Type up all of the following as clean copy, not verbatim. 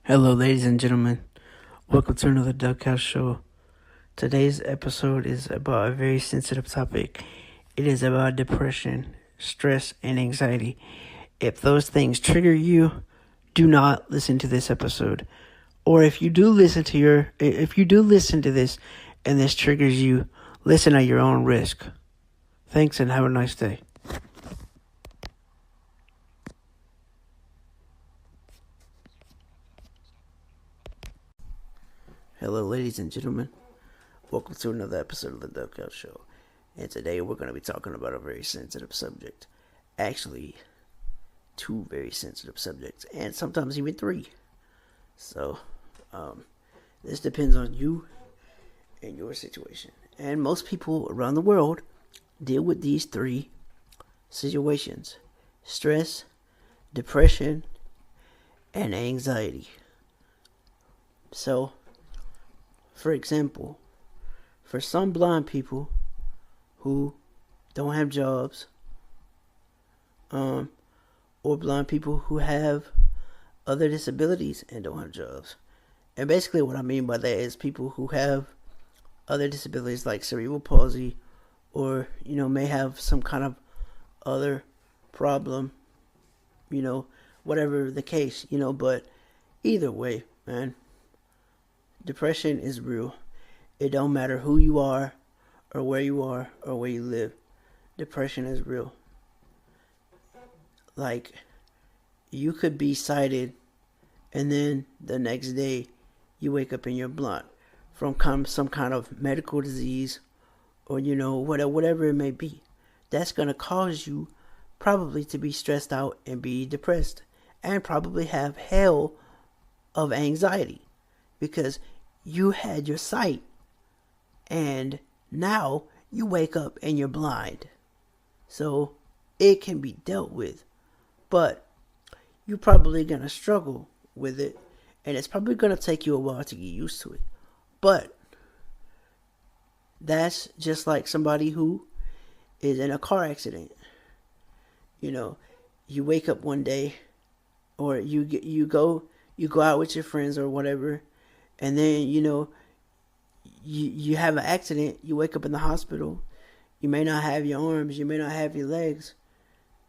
Hello, ladies and gentlemen. Welcome to another Duckhouse Show. Today's episode is about a very sensitive topic. It is about depression, stress, and anxiety. If those things trigger you, do not listen to this episode. Or if you do listen to this and this triggers you, listen at your own risk. Thanks and have a nice day. Hello, ladies and gentlemen. Welcome to another episode of the Duckhouse Show. And today we're going to be talking about a very sensitive subject. Actually, two very sensitive subjects, and sometimes even three. So, this depends on you and your situation. And most people around the world deal with these three situations: stress, depression, and anxiety. So, for example, for some blind people who don't have jobs, or blind people who have other disabilities and don't have jobs. And basically what I mean by that is people who have other disabilities like cerebral palsy, or, may have some kind of other problem, whatever the case, but either way, man, depression is real. It don't matter who you are or where you live. Depression is real. Like, you could be sighted and then the next day you wake up and you're blind from some kind of medical disease, or whatever it may be. That's going to cause you probably to be stressed out and be depressed, and probably have hell of anxiety, because you had your sight and now you wake up and you're blind. So it can be dealt with, but you're probably going to struggle with it, and it's probably going to take you a while to get used to it. But that's just like somebody who is in a car accident. You wake up one day, or you go out with your friends or whatever, and then you have an accident. You wake up in the hospital. You may not have your arms. You may not have your legs.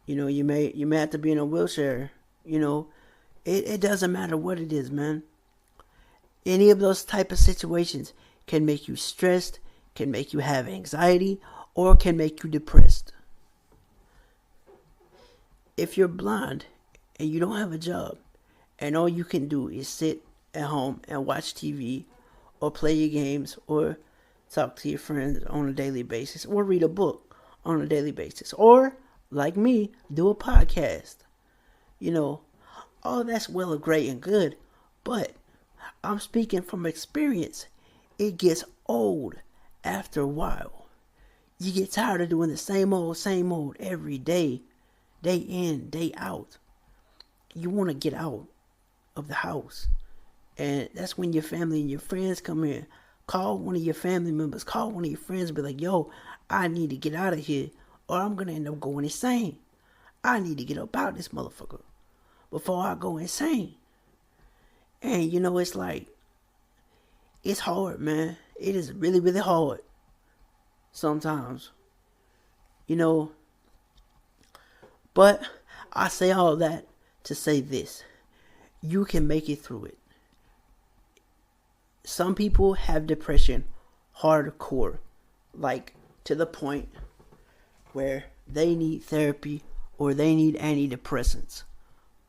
You may have to be in a wheelchair. It doesn't matter what it is, man. Any of those type of situations can make you stressed, can make you have anxiety, or can make you depressed. If you're blind and you don't have a job, and all you can do is sit at home and watch TV, or play your games, or talk to your friends on a daily basis, or read a book on a daily basis, or, like me, do a podcast, all that's well and great and good, but I'm speaking from experience. It gets old after a while. You get tired of doing the same old every day, day in, day out. You want to get out of the house. And that's when your family and your friends come in. Call one of your family members, call one of your friends, and be like, yo, I need to get out of here, or I'm going to end up going insane. I need to get up out of this motherfucker before I go insane. And it's like, it's hard, man. It is really, really hard sometimes. But I say all that to say this: you can make it through it. Some people have depression hardcore, like to the point where they need therapy or they need antidepressants.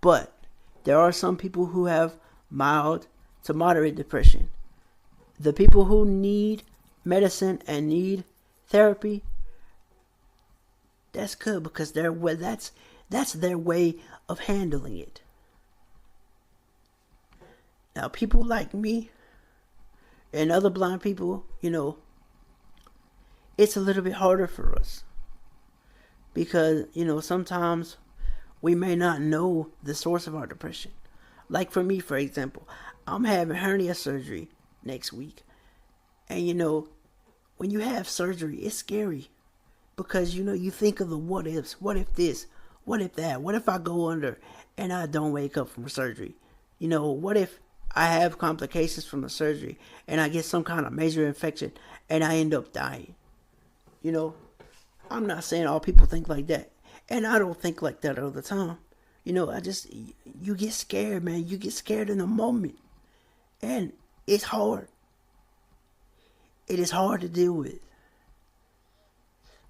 But there are some people who have mild to moderate depression. The people who need medicine and need therapy, that's good, because that's their way of handling it. Now, people like me and other blind people, it's a little bit harder for us, because sometimes we may not know the source of our depression. Like for me, for example, I'm having hernia surgery next week. And when you have surgery, it's scary, because you think of the what ifs. What if this? What if that? What if I go under and I don't wake up from surgery? What if I have complications from the surgery and I get some kind of major infection and I end up dying. You know, I'm not saying all people think like that. And I don't think like that all the time. You know, you get scared, man. You get scared in the moment. And it's hard. It is hard to deal with.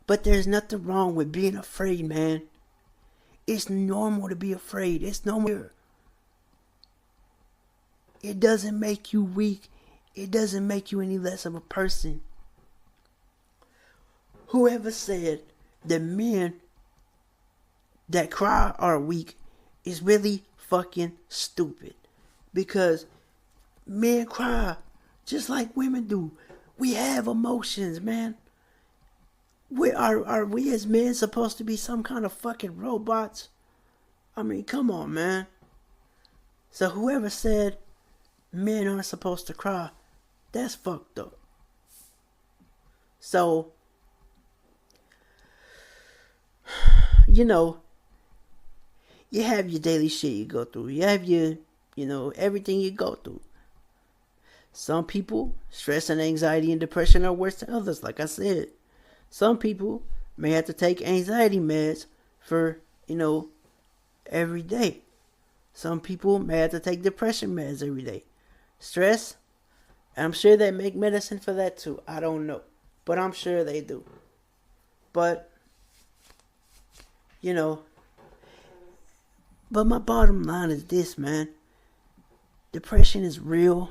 But there's nothing wrong with being afraid, man. It's normal to be afraid. It's normal. It doesn't make you weak. It doesn't make you any less of a person. Whoever said that men that cry are weak is really fucking stupid. Because men cry just like women do. We have emotions, man. Are we as men supposed to be some kind of fucking robots? I mean, come on, man. So whoever said men aren't supposed to cry, that's fucked up. So, you know, you have your daily shit you go through. You have your, everything you go through. Some people, stress and anxiety and depression are worse than others, like I said. Some people may have to take anxiety meds for, every day. Some people may have to take depression meds every day. Stress, I'm sure they make medicine for that too. I don't know. But I'm sure they do. But, but my bottom line is this, man. Depression is real.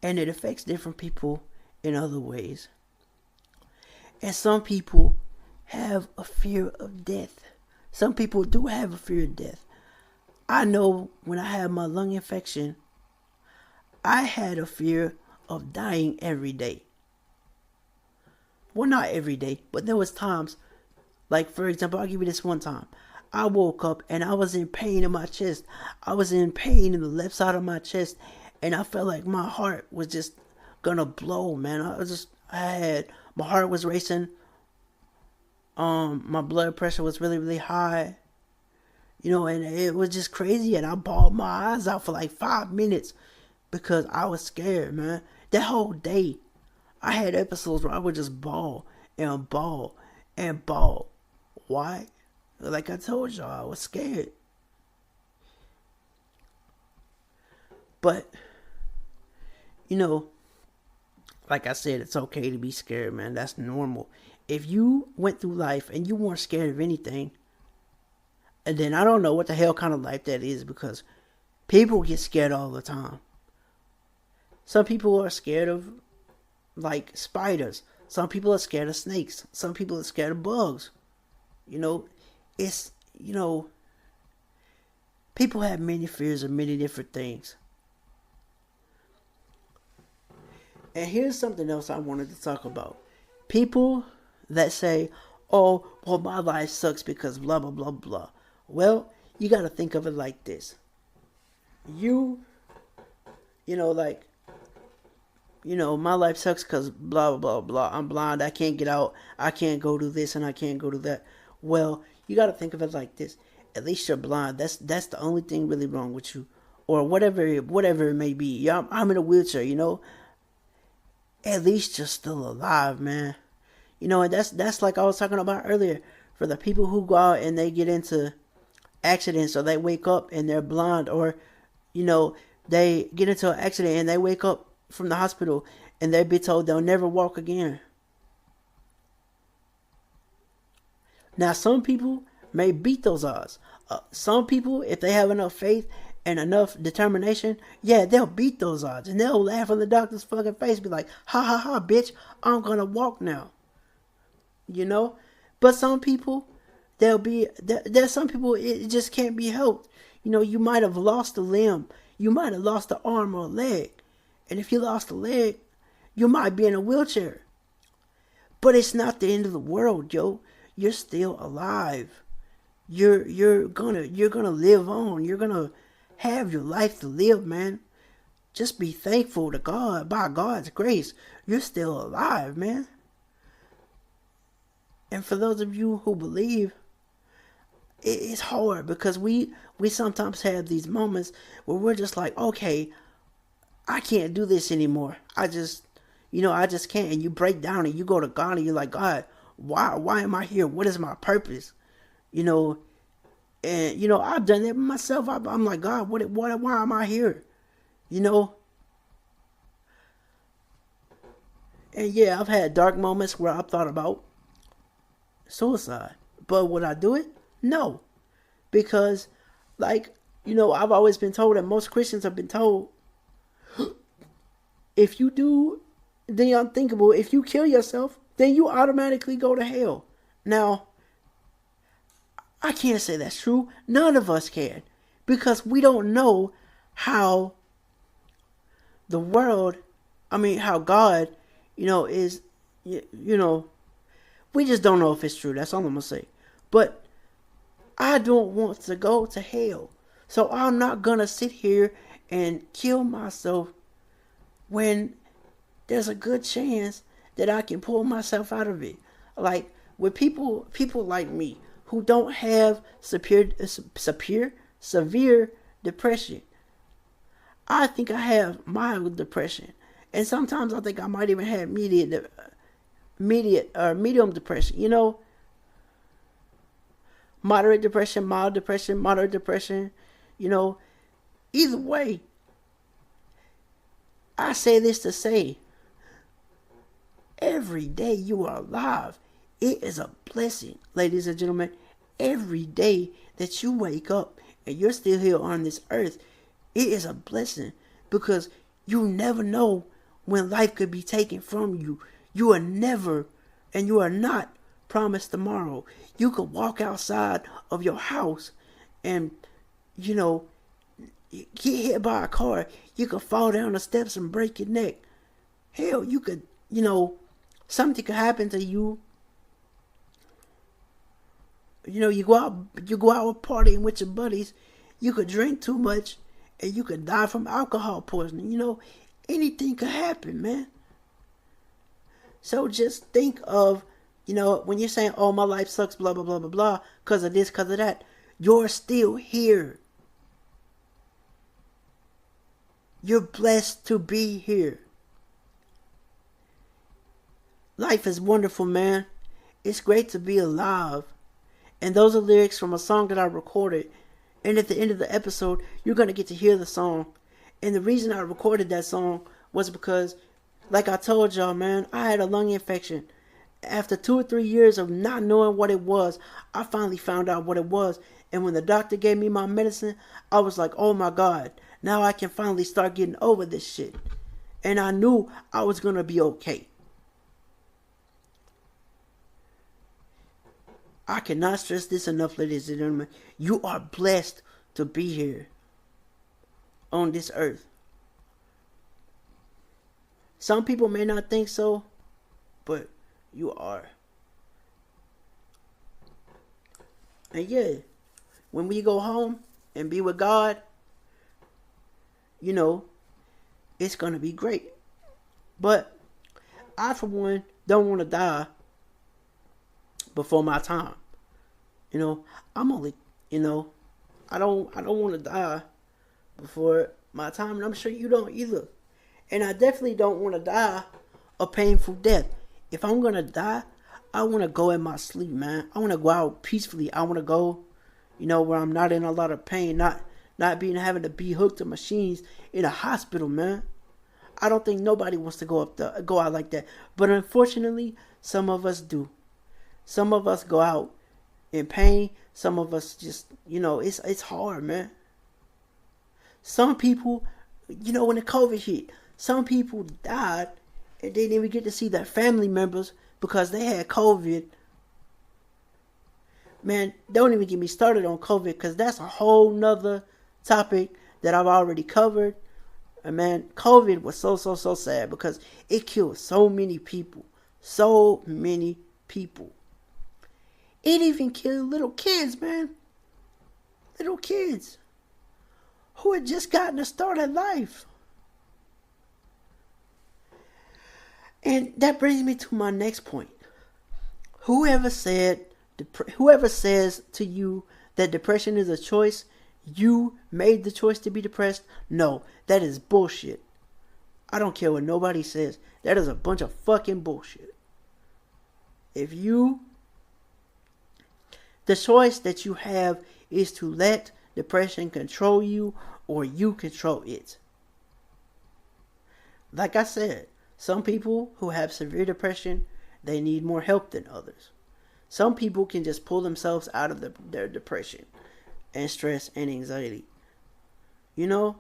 And it affects different people in other ways. And some people have a fear of death. Some people do have a fear of death. I know when I had my lung infection, I had a fear of dying every day. Well, not every day, but there was times, like for example, I'll give you this one time. I woke up and I was in pain in my chest. I was in pain in the left side of my chest, and I felt like my heart was just gonna blow, man. My heart was racing. My blood pressure was really, really high. And it was just crazy, and I bawled my eyes out for like 5 minutes because I was scared, man. That whole day, I had episodes where I would just bawl and bawl and bawl. Why? Like I told y'all, I was scared. But, like I said, it's okay to be scared, man. That's normal. If you went through life and you weren't scared of anything, and then I don't know what the hell kind of life that is, because people get scared all the time. Some people are scared of, like, spiders. Some people are scared of snakes. Some people are scared of bugs. People have many fears of many different things. And here's something else I wanted to talk about. People that say, oh, well, my life sucks because blah, blah, blah, blah. Well, you got to think of it like this. My life sucks because blah, blah, blah, blah. I'm blind. I can't get out. I can't go do this and I can't go do that. Well, you got to think of it like this. At least you're blind. That's the only thing really wrong with you. Or whatever it may be. Yeah, I'm in a wheelchair, At least you're still alive, man. And that's like I was talking about earlier. For the people who go out and they get into accidents, or they wake up and they're blind, or, they get into an accident and they wake up from the hospital and they be told they'll never walk again. Now, some people may beat those odds. Some people, if they have enough faith and enough determination, yeah, they'll beat those odds. And they'll laugh in the doctor's fucking face, be like, ha ha ha, bitch, I'm gonna walk now. But some people, there's some people, it just can't be helped. You might have lost a limb. You might have lost an arm or a leg. And if you lost a leg, you might be in a wheelchair. But it's not the end of the world, yo. You're still alive. You're gonna live on. You're gonna have your life to live, man. Just be thankful to God. By God's grace, you're still alive, man. And for those of you who believe, it's hard because we sometimes have these moments where we're just like, okay, I can't do this anymore. I just can't. And you break down and you go to God and you're like, God, why am I here? What is my purpose? You know, and I've done that myself. I'm like, God, why am I here? You know, and yeah, I've had dark moments where I've thought about suicide, but would I do it? No, because like I've always been told, and most Christians have been told, if you do the unthinkable, if you kill yourself, then you automatically go to hell. Now, I can't say that's true. None of us can. Because we don't know how the world, how God, is, we just don't know if it's true. That's all I'm going to say. But I don't want to go to hell. So I'm not going to sit here and kill myself when there's a good chance that I can pull myself out of it. Like with people like me who don't have severe depression. I think I have mild depression, and sometimes I think I might even have medium depression. Moderate depression, mild depression, moderate depression. Either way, I say this to say, every day you are alive, it is a blessing, ladies and gentlemen. Every day that you wake up and you're still here on this earth, it is a blessing because you never know when life could be taken from you. You are never and you are not promised tomorrow. You could walk outside of your house and, get hit by a car. You could fall down the steps and break your neck. Hell, you could, something could happen to you. You go out partying with your buddies. You could drink too much and you could die from alcohol poisoning. Anything could happen, man. So just think of, when you're saying, oh, my life sucks, blah, blah, blah, blah, blah, because of this, because of that, you're still here. You're blessed to be here. Life is wonderful, man. It's great to be alive. And those are lyrics from a song that I recorded. And at the end of the episode, you're going to get to hear the song. And the reason I recorded that song was because, like I told y'all, man, I had a lung infection. After 2 or 3 years of not knowing what it was, I finally found out what it was. And when the doctor gave me my medicine, I was like, oh my God, now I can finally start getting over this shit. And I knew I was going to be okay. I cannot stress this enough, ladies and gentlemen. You are blessed to be here on this earth. Some people may not think so, but you are. And yeah, when we go home and be with God, it's going to be great. But I, for one, don't want to die before my time. I'm only, I don't want to die before my time, and I'm sure you don't either. And I definitely don't want to die a painful death. If I'm going to die, I want to go in my sleep, man. I want to go out peacefully. I want to go, where I'm not in a lot of pain, not having to be hooked to machines in a hospital, man. I don't think nobody wants to go out like that. But unfortunately, some of us do. Some of us go out in pain. Some of us just, it's hard, man. Some people, when the COVID hit, some people died and they didn't even get to see their family members because they had COVID. Man, don't even get me started on COVID because that's a whole nother topic that I've already covered. And man, COVID was so sad because it killed so many people. So many people. It even killed little kids, man. Little kids who had just gotten a start at life. And that brings me to my next point. Whoever says to you that depression is a choice, you made the choice to be depressed, no, that is bullshit. I don't care what nobody says. That is a bunch of fucking bullshit. The choice that you have is to let depression control you or you control it. Like I said, some people who have severe depression, they need more help than others. Some people can just pull themselves out of their depression and stress and anxiety. You know,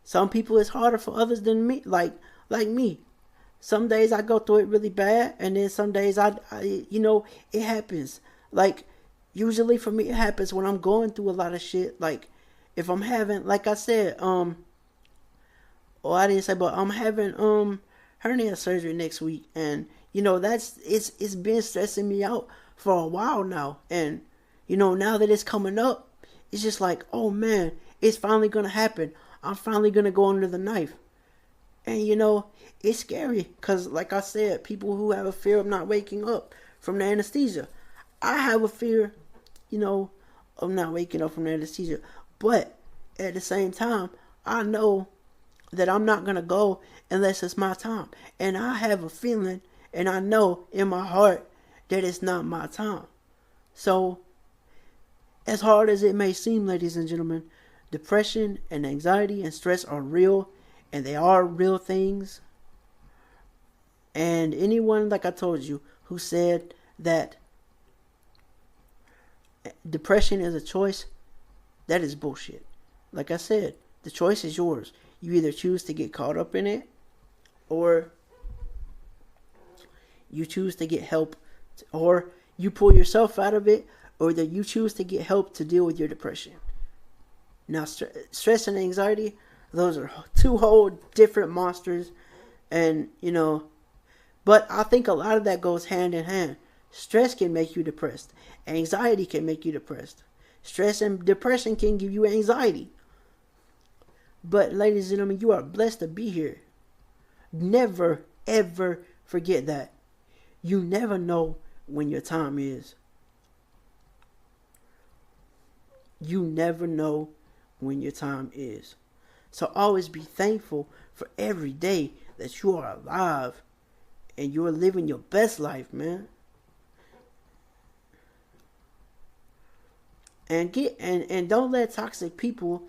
some people it's harder for others than me, like me. Some days I go through it really bad, and then some days I it happens. Like, usually for me it happens when I'm going through a lot of shit. Like, if I'm having, like I said, I'm having hernia surgery next week, and it's been stressing me out for a while now, and now that it's coming up, it's just like, oh man, it's finally gonna happen. I'm finally gonna go under the knife. And it's scary because, like I said, people who have a fear of not waking up from the anesthesia. I have a fear, of not waking up from the anesthesia. But at the same time, I know that I'm not gonna go unless it's my time. And I have a feeling, and I know in my heart that it's not my time. So, as hard as it may seem, ladies and gentlemen, depression and anxiety and stress are real, and they are real things. And anyone, like I told you, who said that depression is a choice, that is bullshit. Like I said, the choice is yours. You either choose to get caught up in it, or you choose to get help, or you pull yourself out of it, or that you choose to get help to deal with your depression. Now, stress and anxiety, those are two whole different monsters. And, but I think a lot of that goes hand in hand. Stress can make you depressed. Anxiety can make you depressed. Stress and depression can give you anxiety. But, ladies and gentlemen, you are blessed to be here. Never, ever forget that. You never know when your time is. You never know when your time is. So always be thankful for every day that you are alive and you are living your best life, man. And don't let toxic people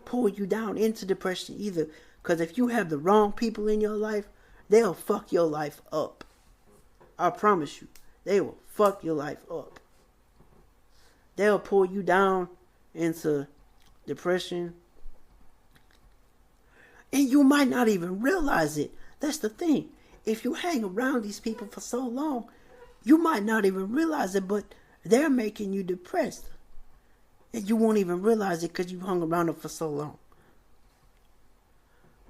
pull you down into depression either. Because if you have the wrong people in your life, they'll fuck your life up. I promise you, they will fuck your life up. They'll pull you down into depression, and you might not even realize it. That's the thing. If you hang around these people for so long, you might not even realize it, but they're making you depressed. And you won't even realize it because you hung around them for so long.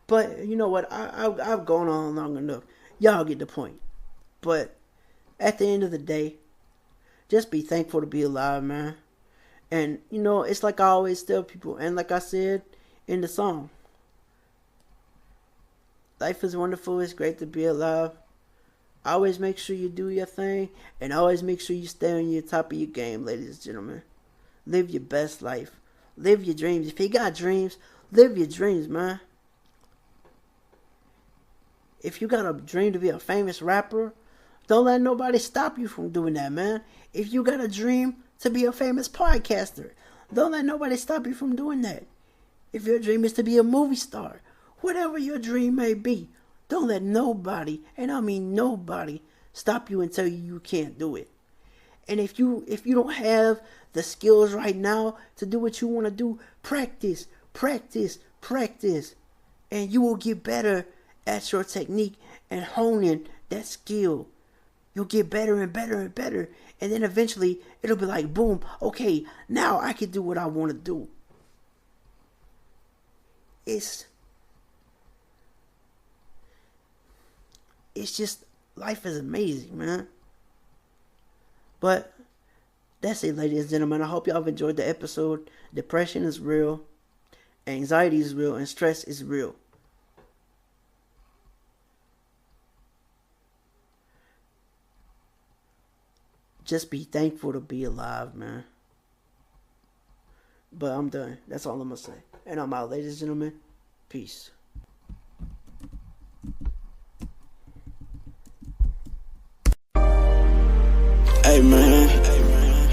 But you know what? I've gone on long enough. Y'all get the point. But at the end of the day, just be thankful to be alive, man. And, it's like I always tell people, and like I said in the song, life is wonderful, it's great to be alive. Always make sure you do your thing, and always make sure you stay on your top of your game, ladies and gentlemen. Live your best life. Live your dreams. If you got dreams, live your dreams, man. If you got a dream to be a famous rapper, don't let nobody stop you from doing that, man. If you got a dream to be a famous podcaster, don't let nobody stop you from doing that. If your dream is to be a movie star, whatever your dream may be, don't let nobody, and I mean nobody, stop you and tell you can't do it. And if you don't have the skills right now to do what you want to do, practice, and you will get better at your technique and honing that skill. You'll get better and better and better. And then eventually, it'll be like, boom, okay, now I can do what I want to do. It's just, life is amazing, man. But that's it, ladies and gentlemen. I hope y'all have enjoyed the episode. Depression is real. Anxiety is real. And stress is real. Just be thankful to be alive, man. But I'm done. That's all I'm gonna say. And I'm out, ladies and gentlemen. Peace. Hey man,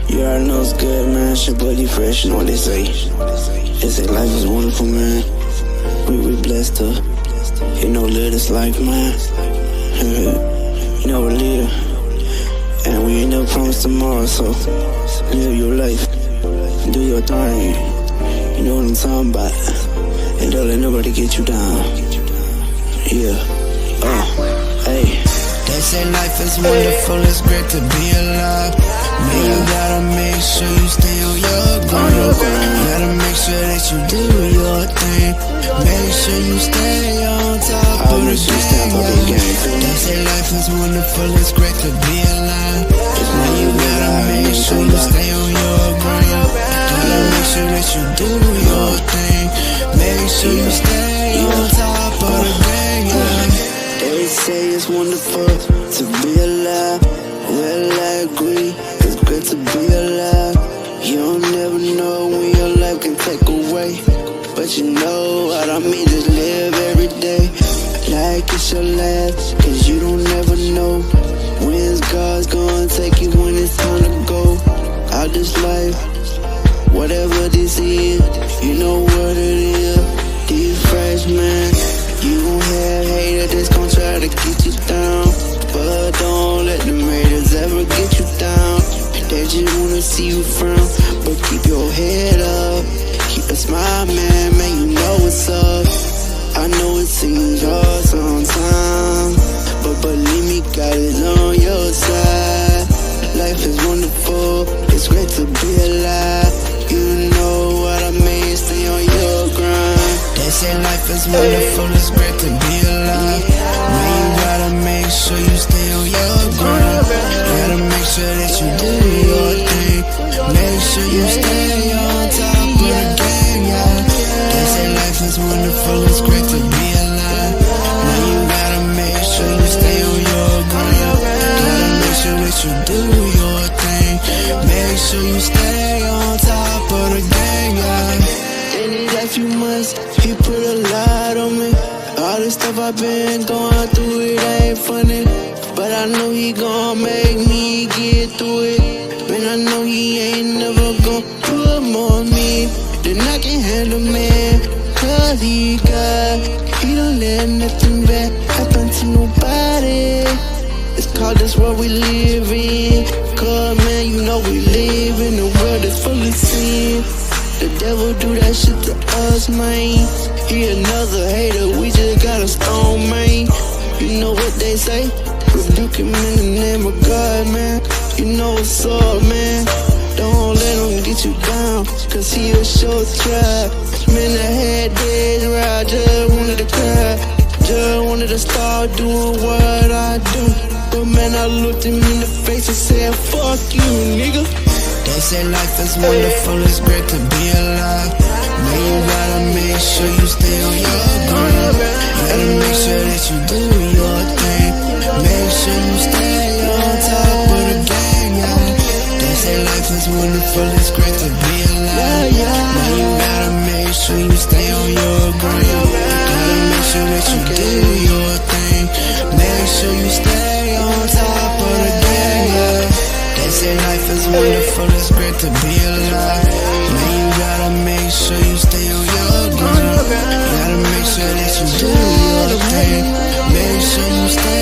you already know it's good, man. Shit, buddy, fresh, you know what they say. They say life is wonderful, man. We blessed to, live this life, man. We live, and we ain't never promised tomorrow, so live your life, do your thing. You know what I'm talking about, and don't let nobody get you down. Yeah, hey. They say life is wonderful, it's great to be alive. Man, you gotta make sure you stay on your grind. You gotta make sure that you do your thing. Make sure you stay on top of the game. They say life is wonderful, it's great to be alive. Man, you gotta make sure you stay on your grind. You gotta make sure that you do your thing. Make sure you stay on top of the game. They say it's wonderful to be alive. Well, I agree, it's great to be alive. You don't never know when your life can take away. But you know what I mean, just live every day like it's your last. Cause you don't never know when God's gonna take you, when it's time to go out this life. Whatever this is, you know what it is. These fresh man, you gon' have haters that's gon' try to get you down, but don't let them haters ever get you down. They just wanna see you frown, but keep your head up, keep a smile, man, you know what's up. I know it seems hard sometimes, but believe me, God is on your side. Life is wonderful, it's great to be alive. You know what I mean, stay on your grind. They say life is wonderful, it's great to be alive. Man, you gotta make sure you stay on your grind. You gotta make sure that you do your thing. Make sure you stay on top of the game, yeah. They say life is wonderful, it's great to be alive. Man, you gotta make sure you stay on your grind. You gotta make sure that you do your thing. Make sure you stay on top of the game, yeah. In his life you must, he put a lot on me. All this stuff I've been going through, it ain't funny, but I know he gon' make me get through it. Man, I know he ain't never gon' put more on me than I can handle, man. Cause he don't let nothing bad happen to nobody. It's called this world we live in. Cause man, you know we live in a world that's full of sin. The devil do that shit to us, man. He another hater, we just got a stone, man. You know what they say? Rebuke him in the name of God, man. You know what's up, man. Don't let him get you down, cause he a sure try. Man, I had days where I just wanted to cry, just wanted to start doing what I do. But man, I looked him in the face and said, fuck you, nigga. They say life is wonderful, it's great to be alive. Man, you gotta make sure you stay on your grind. You gotta make sure that you do your thing. Make sure you stay on top of the game, yeah. They say life is wonderful, it's great to be alive. Man, you gotta make sure you stay on your grind. You gotta make sure that you do your thing. Make sure you stay on top of the game, yeah. They say life is wonderful, it's great to be alive. Man, you gotta make sure you stay on your grind. You gotta make sure that you do your thing. Make sure you stay